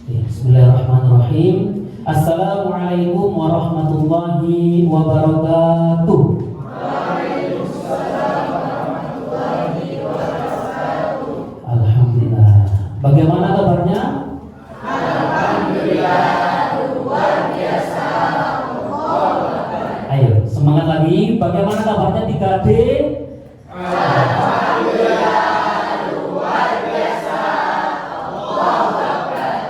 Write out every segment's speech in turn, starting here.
Bismillahirrahmanirrahim. Assalamualaikum warahmatullahi wabarakatuh. Waalaikumsalam warahmatullahi wabarakatuh. Alhamdulillah. Bagaimana kabarnya? Alhamdulillah, luar biasa. Ayo, semangat lagi. Bagaimana kabarnya 3D? Alhamdulillah, luar biasa.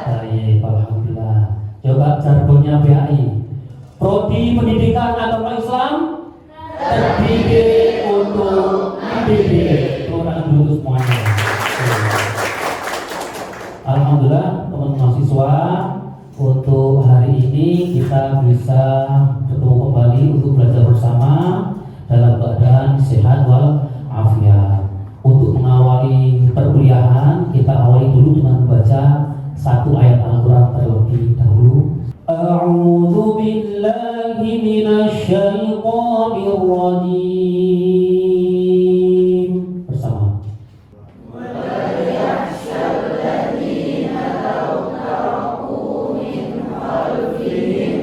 Baik, alhamdulillah. Coba jargonnya BAI. Prodi Pendidikan Agama Islam terdidik untuk mendidik. Orang dulu semuanya. Alhamdulillah, teman-teman mahasiswa, untuk hari ini kita bisa bertemu kembali untuk belajar bersama dalam keadaan sehat wal afiat. Untuk mengawali perkuliahan, kita awali dulu dengan membaca satu ayat Al-Quran terlebih dahulu. A'udzu billahi minasy syaithanir rajim. Bersama.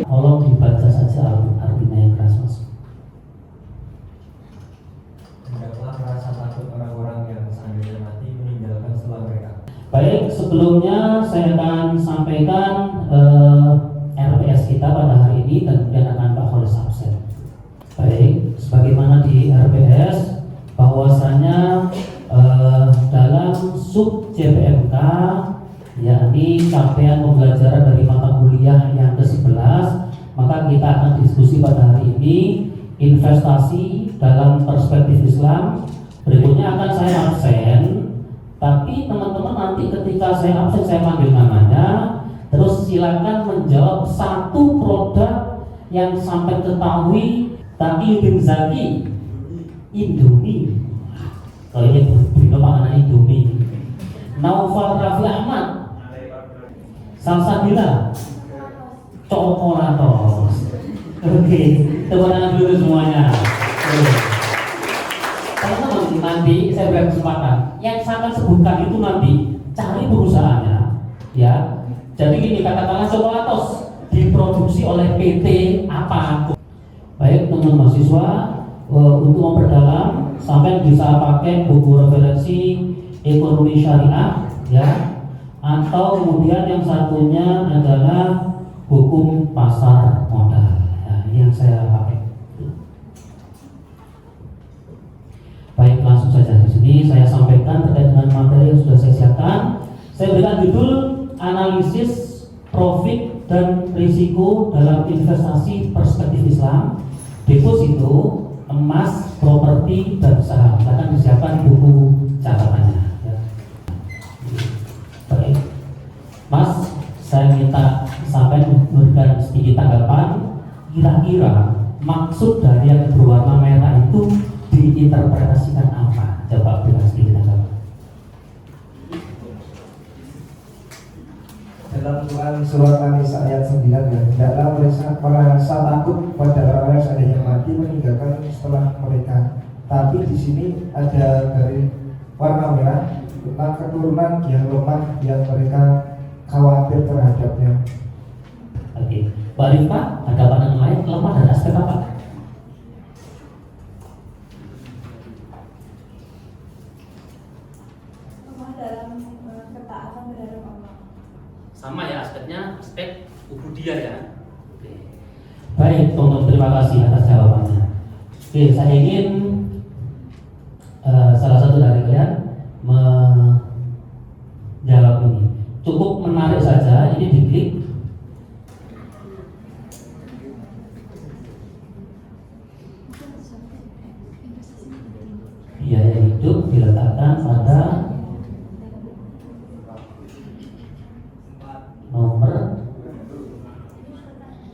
Tolong dibaca saja artinya yang keras, Mas. Hendaklah rasa takut orang-orang yang seandainya mati meninggalkan setelah mereka. Baik, sebelumnya saya akan sampaikan RPS kita pada hari ini dan kemudian akan Pak Kholis absen. Baik, sebagaimana di RPS bahwasanya dalam sub JPMK, yakni capaian pembelajaran dari mata kuliah yang ke-11, maka kita akan diskusi pada hari ini investasi dalam perspektif Islam. Berikutnya akan saya absen, tapi teman-teman nanti ketika saya absen saya panggil namanya, terus silakan menjawab satu produk yang sampai ketahui tapi bin Zaki Indomie. Kalau ini bino makanan Indomie. Naufal Raffi Ahmad Salsabila Coklatos. Oke, tepuk tangan dulu semuanya. Teman-teman, nanti saya beri kesempatan. Yang saya akan sebutkan itu nanti cari perusahaannya, ya. Jadi gini, katakanlah Coklatos diproduksi oleh PT apa? Baik, teman-teman mahasiswa, untuk memperdalam sampai bisa pakai buku referensi ekonomi syariah, ya, atau kemudian yang satunya adalah hukum pasar modal, ya, ini yang saya pakai. Baik, langsung saja di sini saya sampaikan terkait dengan materi yang sudah saya siapkan. Saya berikan judul analisis profit dan risiko dalam investasi perspektif Islam, deposito, emas, properti, dan saham. Akan disiapkan buku catatannya. Ya. Baik, Mas, saya minta sampai memberikan sedikit tanggapan. Kira-kira maksud dari yang berwarna merah itu diinterpretasikan apa? Coba berikan sedikit tanggapan. Dalam Quran surat An-Nisa ayat 9, hendaklah merasa takut pada orang-orang yang seandainya mati meninggalkan setelah mereka. Tapi di sini ada garis warna merah tentang keturunan yang lemah yang mereka khawatir terhadapnya. Oke, Mbak Rifka, ada pandangan lain lemah dan aspek apa? Lemah dalam ketaatan terhadap Allah. Sama ya aspeknya, aspek ubudiyah ya. Oke. Baik, teman-teman, terima kasih atas jawabannya. Oke, saya ingin salah satu dari kalian menjawab ini. Cukup menarik saja, ini diklik. Biaya hidup diletakkan pada nomor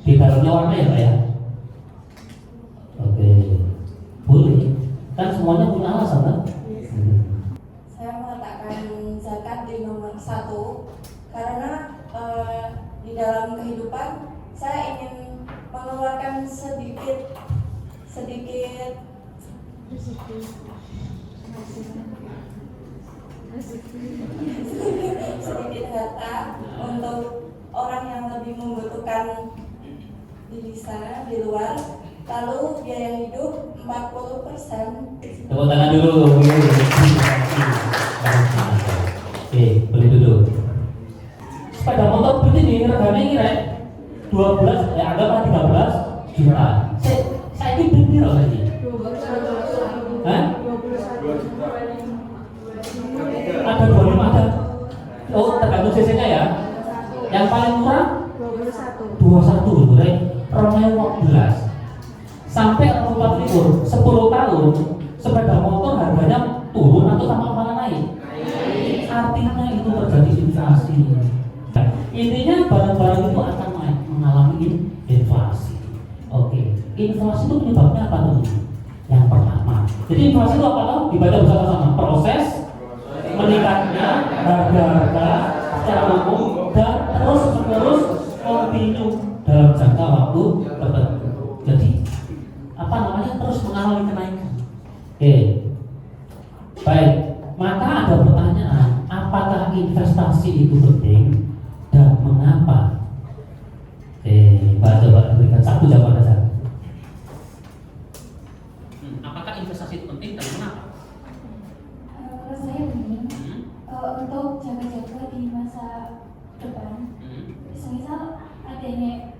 di dalamnya warna ya Pak ya. Oke, boleh. Kan semuanya punya alasan kan? Saya meletakkan zakat di nomor 1 karena di dalam kehidupan saya ingin mengeluarkan sedikit sedikit harta untuk orang yang lebih membutuhkan di sana, di luar. Lalu biaya hidup 40%. Tepuk tangan dulu. Oke, boleh duduk. Sepeda motor begini regane kira 12, anggaplah 13 juta. Saya ini bener lagi. Hah? Ada 25 ada. Oh, tergantung cc-nya ya. Yang paling murah 21 boleh. 2014 sampai 40 10 tahun sepeda motor harganya turun atau sama malah naik. Artinya itu terjadi inflasi. Intinya barang-barang itu akan mengalami inflasi. Oke, inflasi itu penyebabnya apa tuh? Yang pertama, jadi inflasi itu apa tuh? Dibaca bersama-sama. Proses meningkatnya harga-harga secara umum dan terus-menerus kontinu dalam jangka waktu tertentu. Jadi apa namanya terus mengalami kenaikan. Oke, baik. Maka ada pertanyaan, apakah investasi itu penting dan mengapa? Mbak coba berikan satu jawaban saja. Apakah investasi itu penting dan mengapa? Menurut saya penting untuk jaga-jaga di masa depan. Misal adanya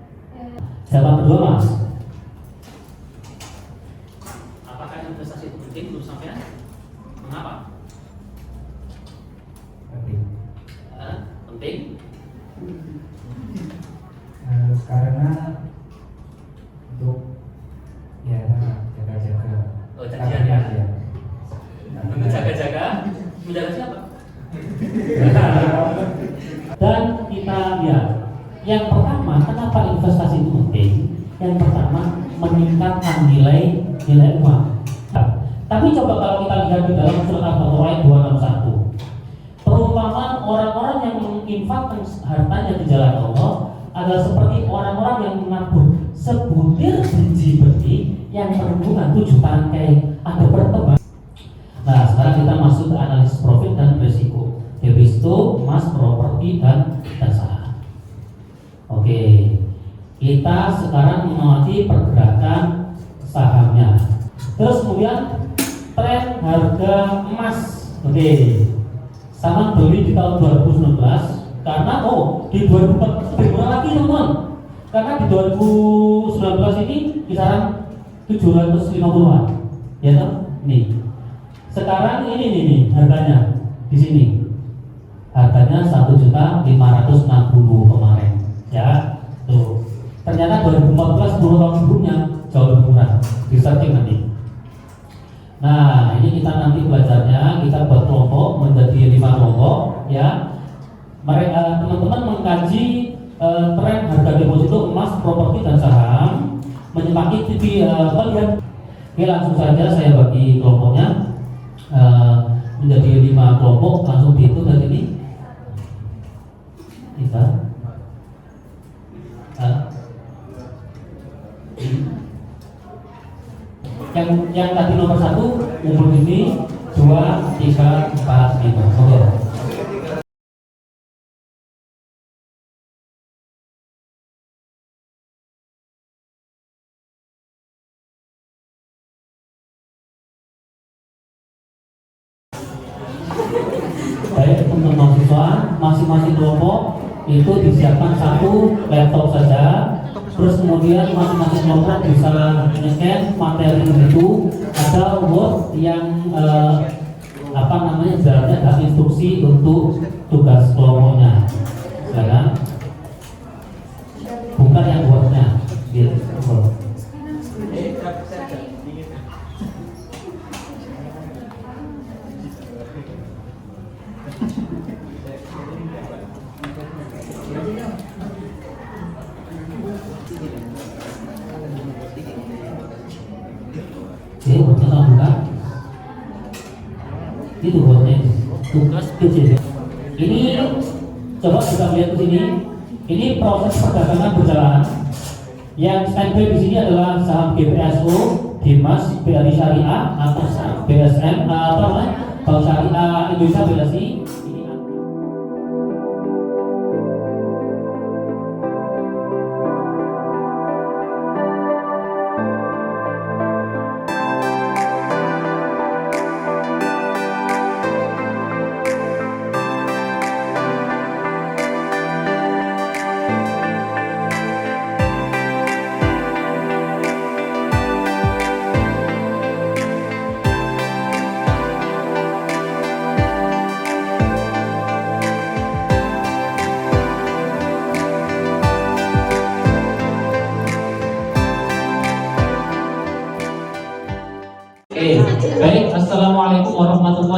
Jawaban kedua, Mas. Apakah investasi itu penting menurut sampean? Mengapa? Penting. Penting. Karena untuk ya jaga-jaga. Oh, jaga ya. Untuk jaga-jaga, menjaga siapa? Dan kita lihat, yang pertama, kenapa investasi itu penting? Yang pertama, meningkatkan nilai uang. Tapi coba kalau kita lihat di dalam surat Al-Baqarah ayat 261, perumpamaan orang-orang yang menginfakkan hartanya di jalan Allah adalah seperti orang-orang yang menabur sebutir biji benih yang berhubungan 7 tangkai ada pertemuan. Nah, sekarang kita masuk ke analisis profit dan risiko. Deposito, emas, properti, dan saham. Oke, kita sekarang mengamati pergerakan sahamnya. Terus kemudian tren harga emas. Oke, sama beli di tahun 2019 karena di 2014 lebih murah lagi teman-teman. Karena di 2019 ini kisaran 750-an. Ya toh? Nih. Sekarang ini nih harganya di sini. Harganya 1.560.000 kemarin. Ya. Tuh. Ternyata 2014 10 tahun sebelumnya jauh lebih murah. Di searching nanti. Nah, ini kita nanti belajarnya, kita buat kelompok menjadi 5 kelompok ya. Mereka teman-teman mengkaji tren harga deposito emas, properti dan saham, menyemaki TV kalian. Oke, langsung saja saya bagi kelompoknya menjadi 5 kelompok, langsung dihitung dari ini. Kita yang tadi nomor 1 ngumpul ini 2, 3, 4 gitu. Oke. Baik, untuk mahasiswa masing-masing kelompok itu disiapkan 1 laptop saja. Terus kemudian masing-masing kelompok bisa nge-scan materi itu, ada Word yang jalannya ada instruksi untuk tugas kelompoknya. Silakan buka yang Word-nya. Gitu. Oke, Word-nya sama buka. Itu Word-nya tugas PJJ. Ini coba kita lihat ke sini. Ini proses perdagangan berjalan. Yang standby di sini adalah saham GPSO, Dimas, BRI Syariah, atau BSM, Bank Syariah Indonesia BSI.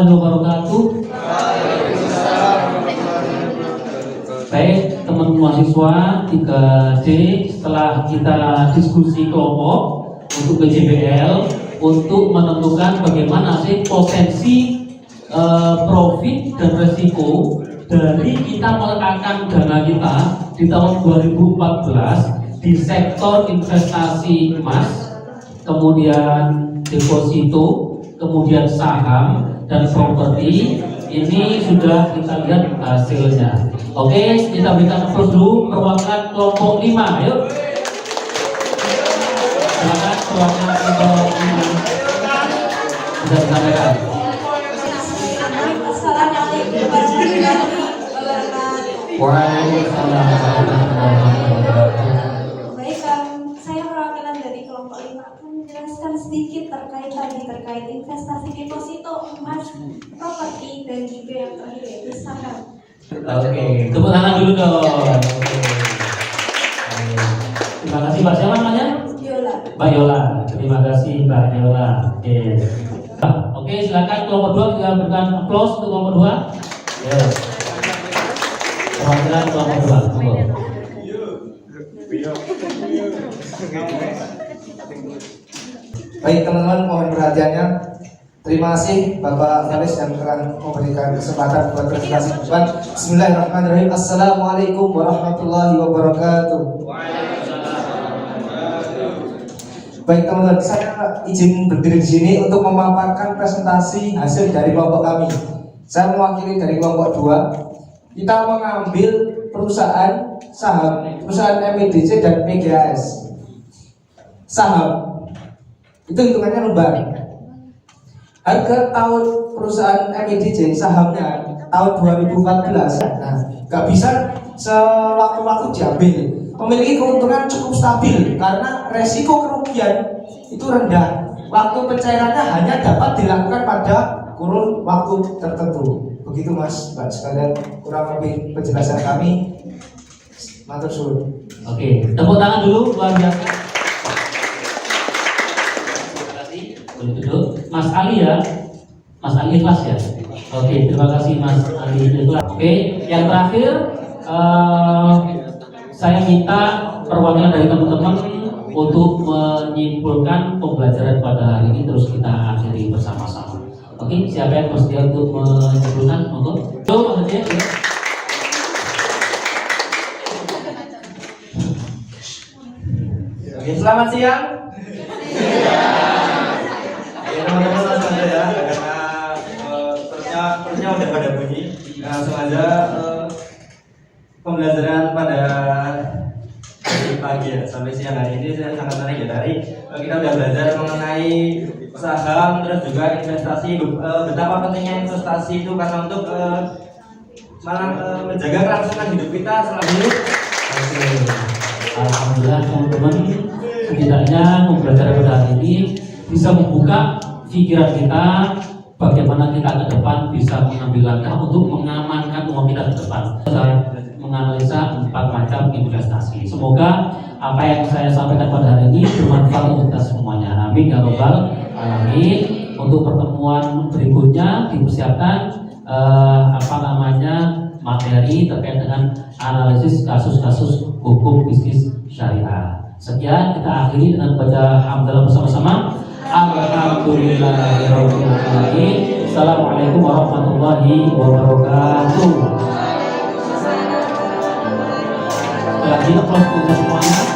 warahmatullahi wabarakatuh. Baik, teman mahasiswa 3D, setelah kita diskusi kelompok untuk PJBL untuk menentukan bagaimana sih potensi profit dan resiko dari kita meletakkan dana kita di tahun 2014 di sektor investasi emas, kemudian deposito, kemudian saham dan properti. Ini sudah kita lihat hasilnya. Oke, kita berikan applause dulu perwakilan kelompok 5. Ayo. Silakan perwakilan kelompok 5. Sudah disampaikan. Assalamualaikum warahmatullahi wabarakatuh. Waalaikumsalam warahmatullahi wabarakatuh. Baik, saya perwakilan dari kelompok 5 akan menjelaskan sedikit terkait investasi deposito emas, properti, dan juga yang terakhir yaitu saham. Oke, tepuk tangan dulu dong. Terima kasih Mbak. Siapa namanya? Yola. Mbak Yola. Terima kasih Mbak Yola. Oke, silakan kelompok 2 kita berikan applause untuk kelompok 2. Yes. Perwakilan kelompok 2. Baik teman-teman, mohon perhatiannya. Terima kasih Bapak Faris yang telah memberikan kesempatan buat presentasi depan. Bismillahirrahmanirrahim. Assalamualaikum warahmatullahi wabarakatuh. Baik teman-teman, saya izin berdiri di sini untuk memaparkan presentasi hasil dari kelompok kami. Saya mewakili dari kelompok 2. Kita mengambil perusahaan saham, perusahaan MIDC dan PGAS. Saham itu hitungannya lembar. Harga tahun perusahaan MIDC sahamnya tahun 2014. Nah, nggak bisa sewaktu-waktu diambil. Memiliki keuntungan cukup stabil karena resiko kerugian itu rendah. Waktu pencairannya hanya dapat dilakukan pada kurun waktu tertentu. Begitu Mas, Mbak sekalian, kurang lebih penjelasan kami. Matur suwun. Oke, tepuk tangan dulu luar biasa. Terima kasih. Boleh duduk. Mas Ali ya. Mas Ali ikhlas ya. Oke, terima kasih Mas Ali ikhlas. Oke, yang terakhir saya minta perwakilan dari teman-teman untuk menyimpulkan pembelajaran pada hari ini, terus kita akhiri bersama-sama. Oke, siapa yang bersedia untuk menyimpulkan? Monggo. Yo, Mas Ade. Oke, selamat siang. Ya teman-teman langsung aja ya, karena perutnya udah pada bunyi. Langsung aja pembelajaran pada dari pagi ya sampai siang hari ini saya sangat menarik ya. Dari kita udah belajar mengenai saham, terus juga investasi, betapa pentingnya investasi itu karena untuk menjaga kelangsungan hidup kita selama hidup. Alhamdulillah teman-teman, setidaknya pembelajaran pada hari ini bisa membuka pikiran kita bagaimana kita ke depan bisa mengambil langkah untuk mengamankan uang kita ke depan. Saya menganalisa 4 macam investasi. Semoga apa yang saya sampaikan pada hari ini bermanfaat untuk kita semuanya. Amin ya robbal alamin. Untuk pertemuan berikutnya dipersiapkan materi terkait dengan analisis kasus-kasus hukum bisnis syariah. Sekian, kita akhiri dengan baca hamdalah bersama-sama. Alhamdulillahirabbil alamin. Assalamualaikum warahmatullahi wabarakatuh. Lagi applause untuk semuanya.